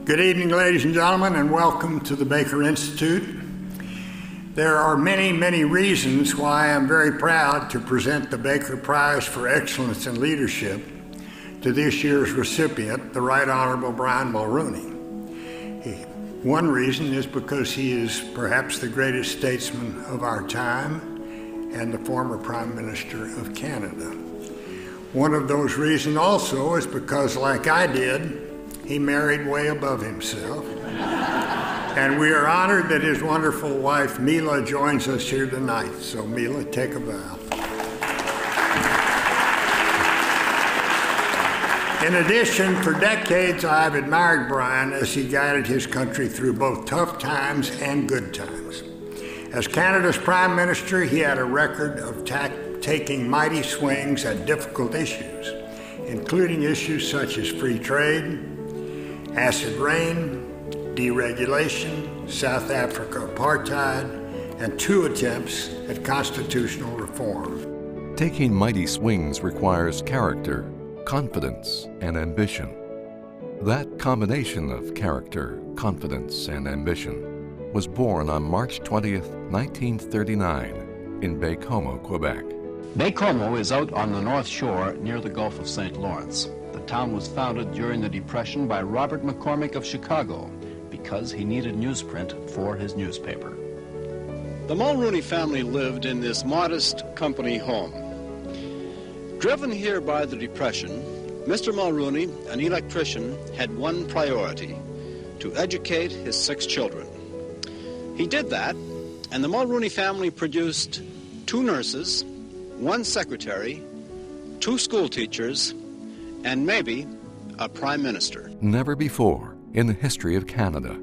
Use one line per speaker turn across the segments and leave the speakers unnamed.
Good evening, ladies and gentlemen, and welcome to the Baker Institute. There are many, many reasons why I'm very proud to present the Baker Prize for Excellence in Leadership to this year's recipient, the Right Honorable Brian Mulroney. One reason is because he is perhaps the greatest statesman of our time and the former Prime Minister of Canada. One of those reasons also is because, like I did, he married way above himself. And we are honored that his wonderful wife, Mila, joins us here tonight. So, Mila, take a bow. In addition, for decades, I've admired Brian as he guided his country through both tough times and good times. As Canada's Prime Minister, he had a record of taking mighty swings at difficult issues, including issues such as free trade, acid rain, deregulation, South Africa apartheid, and 2 attempts at constitutional reform.
Taking mighty swings requires character, confidence, and ambition. That combination of character, confidence, and ambition was born on March 20th, 1939 in Baie-Comeau, Quebec.
Baie-Comeau is out on the North Shore near the Gulf of St. Lawrence. The town was founded during the Depression by Robert McCormick of Chicago because he needed newsprint for his newspaper.
The Mulroney family lived in this modest company home. Driven here by the Depression, Mr. Mulroney, an electrician, had one priority: to educate his 6 children. He did that, and the Mulroney family produced 2 nurses, 1 secretary, 2 school teachers, and maybe a prime minister.
Never before in the history of Canada,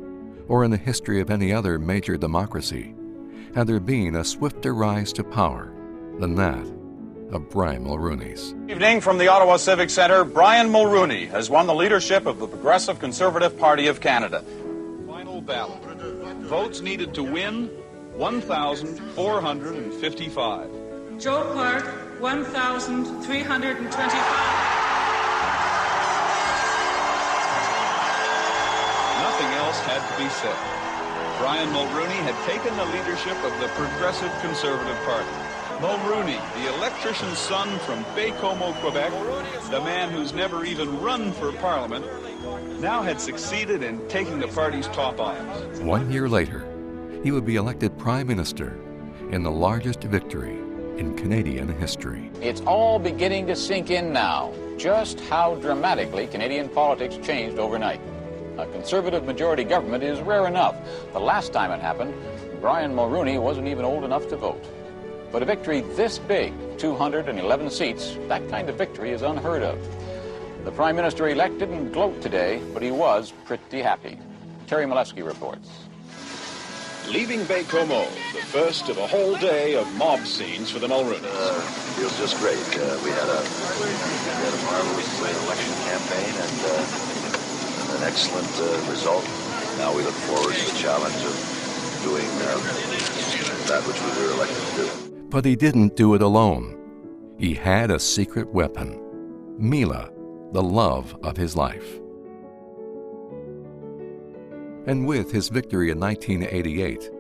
or in the history of any other major democracy, had there been a swifter rise to power than that of Brian Mulroney's.
Good evening from the Ottawa Civic Centre. Brian Mulroney has won the leadership of the Progressive Conservative Party of Canada. Final ballot. Votes needed to win, 1,455.
Joe Clark, 1,325.
Nothing else had to be said. Brian Mulroney had taken the leadership of the Progressive Conservative Party. Mulroney, the electrician's son from Baie-Comeau, Quebec, the man who's never even run for Parliament, now had succeeded in taking the party's top office.
1 year later, he would be elected Prime Minister in the largest victory in Canadian history.
It's all beginning to sink in now, just how dramatically Canadian politics changed overnight. A Conservative majority government is rare enough. The last time it happened, Brian Mulroney wasn't even old enough to vote. But a victory this big, 211 seats, that kind of victory is unheard of. The Prime Minister-elect didn't gloat today, but he was pretty happy. Terry Molesky reports.
Leaving Baie-Comeau, the first of a whole day of mob scenes for the Mulroneys.
Feels just great. We had a marvelous election campaign and an excellent result. Now we look forward to the challenge of doing that which we were elected to do.
But he didn't do it alone. He had a secret weapon, Mila, the love of his life. And with his victory in 1988,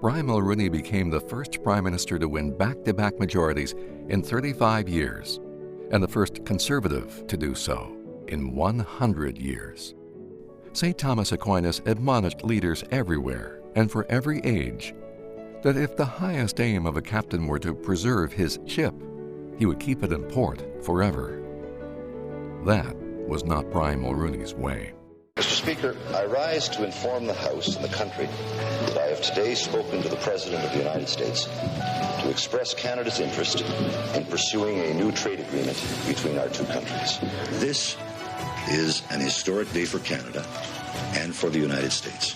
Brian Mulroney became the first Prime Minister to win back-to-back majorities in 35 years, and the first Conservative to do so in 100 years. St. Thomas Aquinas admonished leaders everywhere and for every age that if the highest aim of a captain were to preserve his ship, he would keep it in port forever. That was not Brian Mulroney's way.
Mr. Speaker, I rise to inform the House and the country that I have today spoken to the President of the United States to express Canada's interest in pursuing a new trade agreement between our 2 countries.
This is an historic day for Canada and for the United States.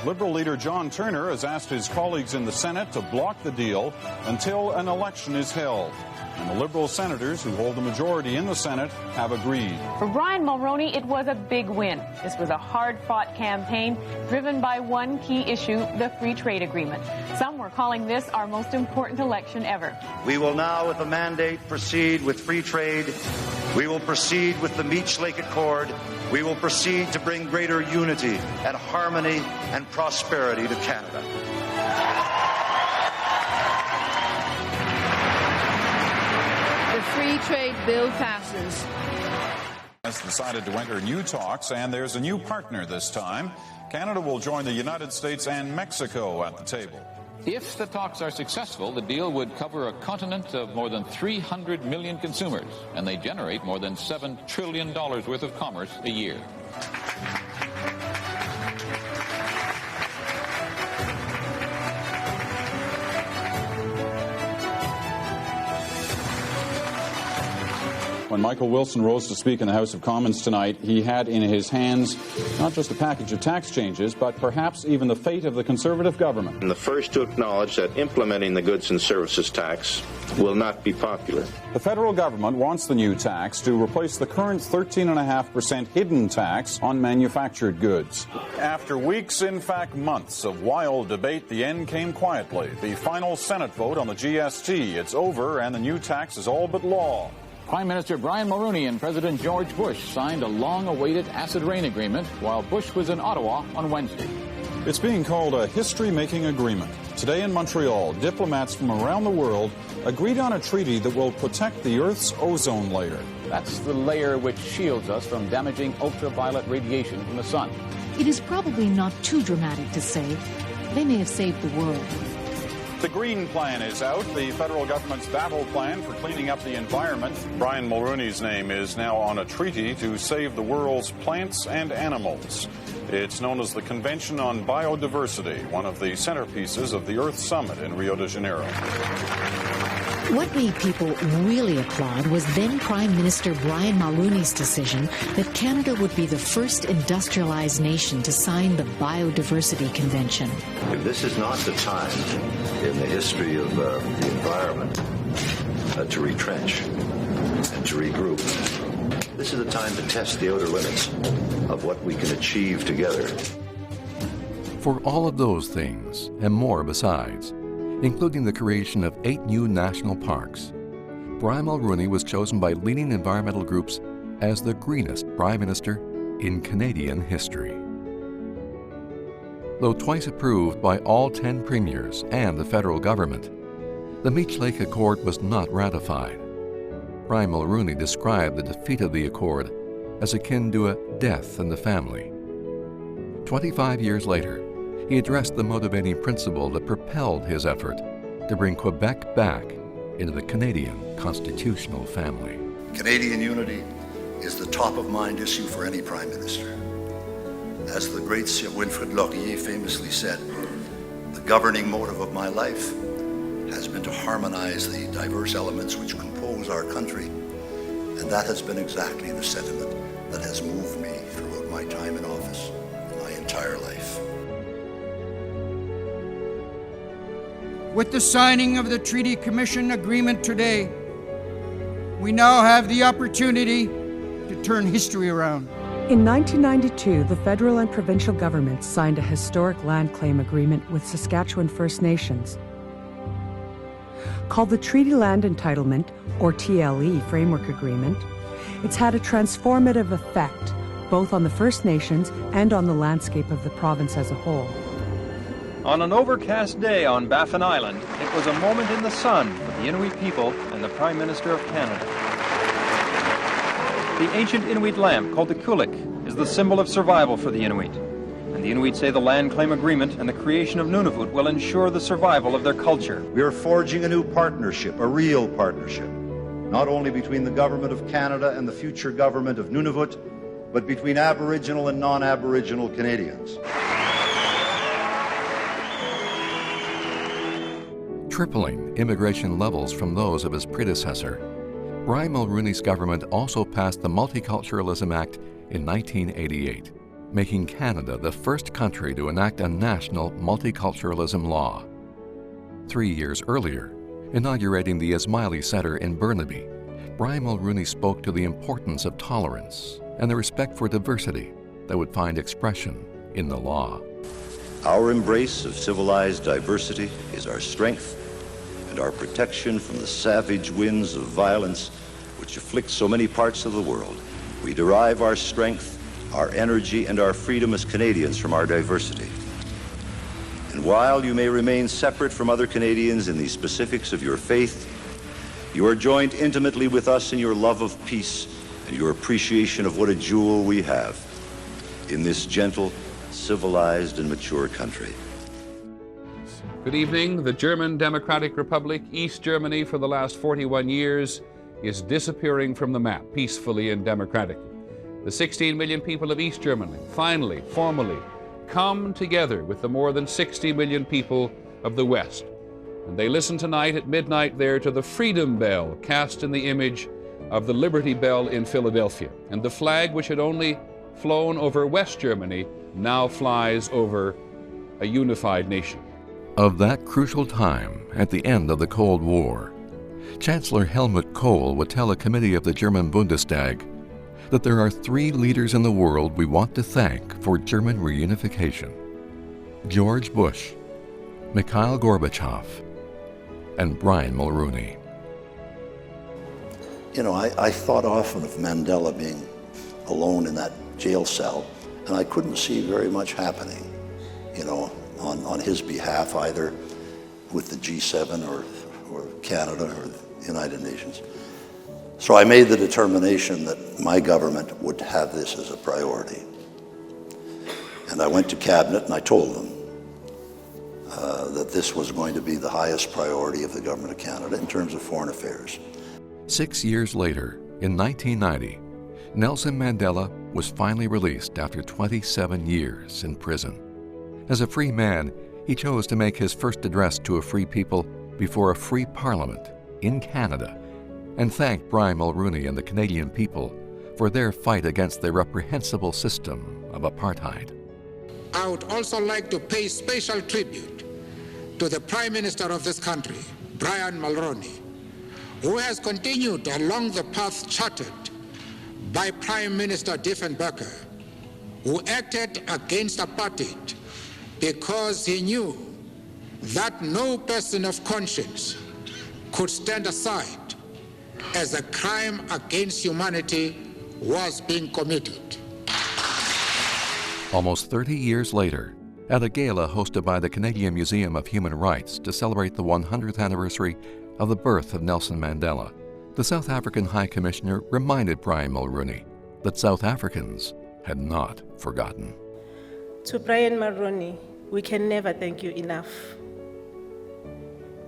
Liberal leader John Turner has asked his colleagues in the Senate to block the deal until an election is held. and the Liberal senators who hold the majority in the Senate have agreed.
For Brian Mulroney, it was a big win. This was a hard-fought campaign driven by one key issue, the free trade agreement. Some were calling this our most important election ever.
We will now, with the mandate, proceed with free trade. We will proceed with the Meech Lake Accord. We will proceed to bring greater unity and harmony and prosperity to Canada.
The free trade bill passes.
Has decided to enter new talks, and there's a new partner this time. Canada will join the United States and Mexico at the table.
If the talks are successful, the deal would cover a continent of more than 300 million consumers, and they generate more than $7 trillion worth of commerce a year.
When Michael Wilson rose to speak in the House of Commons tonight, he had in his hands not just a package of tax changes, but perhaps even the fate of the Conservative government.
I'm the first to acknowledge that implementing the goods and services tax will not be popular.
The federal government wants the new tax to replace the current 13.5% hidden tax on manufactured goods. After weeks, in fact months, of wild debate, the end came quietly. The final Senate vote on the GST, it's over, and the new tax is all but law.
Prime Minister Brian Mulroney and President George Bush signed a long-awaited acid rain agreement while Bush was in Ottawa on Wednesday.
It's being called a history-making agreement. Today in Montreal, diplomats from around the world agreed on a treaty that will protect the Earth's ozone layer.
That's the layer which shields us from damaging ultraviolet radiation from the sun.
It is probably not too dramatic to say they may have saved the world.
The Green Plan is out, the federal government's battle plan for cleaning up the environment. Brian Mulroney's name is now on a treaty to save the world's plants and animals. It's known as the Convention on Biodiversity, one of the centerpieces of the Earth Summit in Rio de Janeiro.
What made people really applaud was then Prime Minister Brian Mulroney's decision that Canada would be the first industrialized nation to sign the Biodiversity Convention.
This is not the time in the history of the environment to retrench and to regroup. This is the time to test the outer limits of what we can achieve together.
For all of those things, and more besides, including the creation of 8 new national parks, Brian Mulroney was chosen by leading environmental groups as the greenest Prime Minister in Canadian history. Though twice approved by all 10 premiers and the federal government, the Meech Lake Accord was not ratified. Brian Mulroney described the defeat of the accord as akin to a death in the family. 25 years later, he addressed the motivating principle that propelled his effort to bring Quebec back into the Canadian constitutional family.
Canadian unity is the top-of-mind issue for any Prime Minister. As the great Sir Wilfrid Laurier famously said, the governing motive of my life has been to harmonize the diverse elements which compose our country, and that has been exactly the sentiment that has moved me throughout my time in office, my entire life.
With the signing of the Treaty Commission agreement today, we now have the opportunity to turn history around.
In 1992, the federal and provincial governments signed a historic land claim agreement with Saskatchewan First Nations. Called the Treaty Land Entitlement, or TLE, Framework Agreement, it's had a transformative effect both on the First Nations and on the landscape of the province as a whole.
On an overcast day on Baffin Island, it was a moment in the sun for the Inuit people and the Prime Minister of Canada. The ancient Inuit lamp, called the kulik, is the symbol of survival for the Inuit. And the Inuit say the land claim agreement and the creation of Nunavut will ensure the survival of their culture.
We are forging a new partnership, a real partnership, not only between the Government of Canada and the future government of Nunavut, but between Aboriginal and non-Aboriginal Canadians.
Tripling immigration levels from those of his predecessor, Brian Mulroney's government also passed the Multiculturalism Act in 1988, making Canada the first country to enact a national multiculturalism law. 3 years earlier, Inaugurating the Ismaili Center in Burnaby, Brian Mulroney spoke to the importance of tolerance and the respect for diversity that would find expression in the law.
Our embrace of civilized diversity is our strength and our protection from the savage winds of violence which afflict so many parts of the world. We derive our strength, our energy, and our freedom as Canadians from our diversity. And while you may remain separate from other Canadians in the specifics of your faith, you are joined intimately with us in your love of peace and your appreciation of what a jewel we have in this gentle, civilized, and mature country.
Good evening. The German Democratic Republic, East Germany, for the last 41 years, is disappearing from the map, peacefully and democratically. The 16 million people of East Germany finally, formally, come together with the more than 60 million people of the West. And they listen tonight at midnight there to the Freedom Bell, cast in the image of the Liberty Bell in Philadelphia. And the flag, which had only flown over West Germany, now flies over a unified nation.
Of that crucial time at the end of the Cold War, Chancellor Helmut Kohl would tell a committee of the German Bundestag that there are 3 leaders in the world we want to thank for German reunification: George Bush, Mikhail Gorbachev, and Brian Mulroney.
You know, I thought often of Mandela being alone in that jail cell, and I couldn't see very much happening, you know, on his behalf, either with the G7 or Canada or the United Nations. So I made the determination that my government would have this as a priority. And I went to Cabinet and I told them that this was going to be the highest priority of the Government of Canada in terms of foreign affairs.
6 years later, in 1990, Nelson Mandela was finally released after 27 years in prison. As a free man, he chose to make his first address to a free people before a free parliament in Canada, and thank Brian Mulroney and the Canadian people for their fight against the reprehensible system of apartheid.
I would also like to pay special tribute to the Prime Minister of this country, Brian Mulroney, who has continued along the path charted by Prime Minister Diefenbaker, who acted against apartheid because he knew that no person of conscience could stand aside as a crime against humanity was being committed.
Almost 30 years later, at a gala hosted by the Canadian Museum of Human Rights to celebrate the 100th anniversary of the birth of Nelson Mandela, the South African High Commissioner reminded Brian Mulroney that South Africans had not forgotten.
To Brian Mulroney, we can never thank you enough.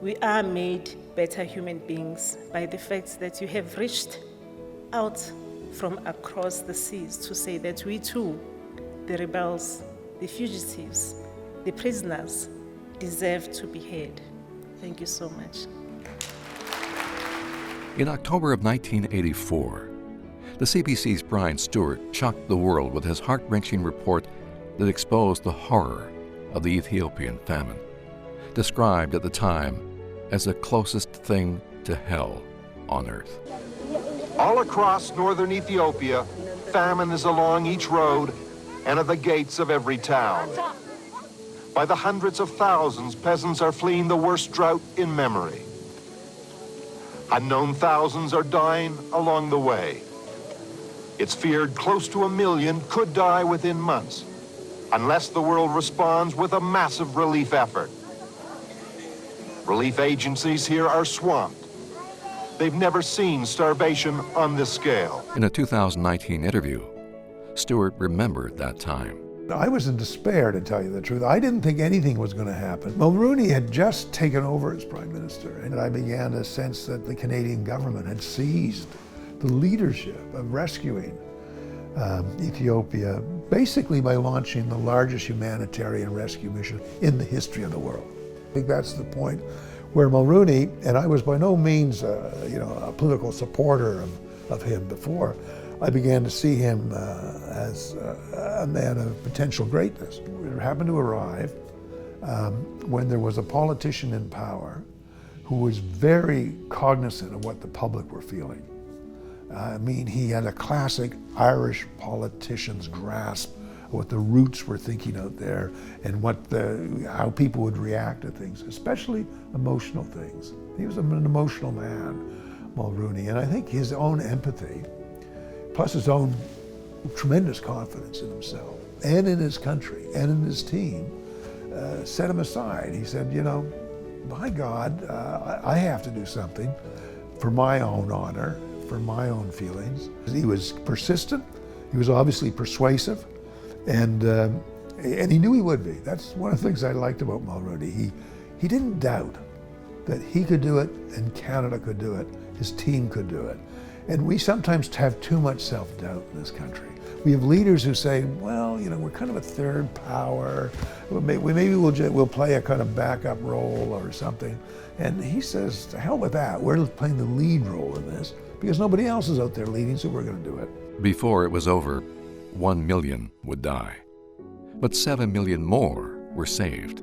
We are made better human beings by the fact that you have reached out from across the seas to say that we too, the rebels, the fugitives, the prisoners, deserve to be heard. Thank you so much.
In October of 1984, the CBC's Brian Stewart shocked the world with his heart-wrenching report that exposed the horror of the Ethiopian famine, described at the time as the closest thing to hell on earth.
All across northern Ethiopia, famine is along each road and at the gates of every town. By the hundreds of thousands, peasants are fleeing the worst drought in memory. Unknown thousands are dying along the way. It's feared close to 1 million could die within months, unless the world responds with a massive relief effort. Relief agencies here are swamped. They've never seen starvation on this scale.
In a 2019 interview, Stewart remembered that time.
I was in despair, to tell you the truth. I didn't think anything was going to happen. Mulroney had just taken over as Prime Minister, and I began to sense that the Canadian government had seized the leadership of rescuing Ethiopia, basically by launching the largest humanitarian rescue mission in the history of the world. I think that's the point where Mulroney, and I was by no means a political supporter of him before, I began to see him as a man of potential greatness. It happened to arrive when there was a politician in power who was very cognizant of what the public were feeling. I mean, he had a classic Irish politician's grasp of what the roots were thinking out there and how people would react to things, especially emotional things. He was an emotional man, Mulroney, and I think his own empathy, plus his own tremendous confidence in himself and in his country and in his team, set him aside. He said, you know, by God, I have to do something for my own honor, for my own feelings. He was persistent, he was obviously persuasive, and he knew he would be. That's one of the things I liked about Mulroney. He didn't doubt that he could do it and Canada could do it, his team could do it. And we sometimes have too much self-doubt in this country. We have leaders who say, well, you know, we're kind of a third power. Maybe we'll play a kind of backup role or something. And he says, to hell with that. We're playing the lead role in this because nobody else is out there leading, so we're going to do it.
Before it was over, 1 million would die. But 7 million more were saved.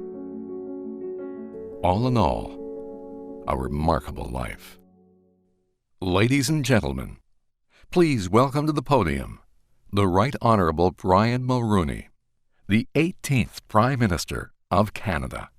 All in all, a remarkable life. Ladies and gentlemen, please welcome to the podium the Right Honourable Brian Mulroney, the 18th Prime Minister of Canada.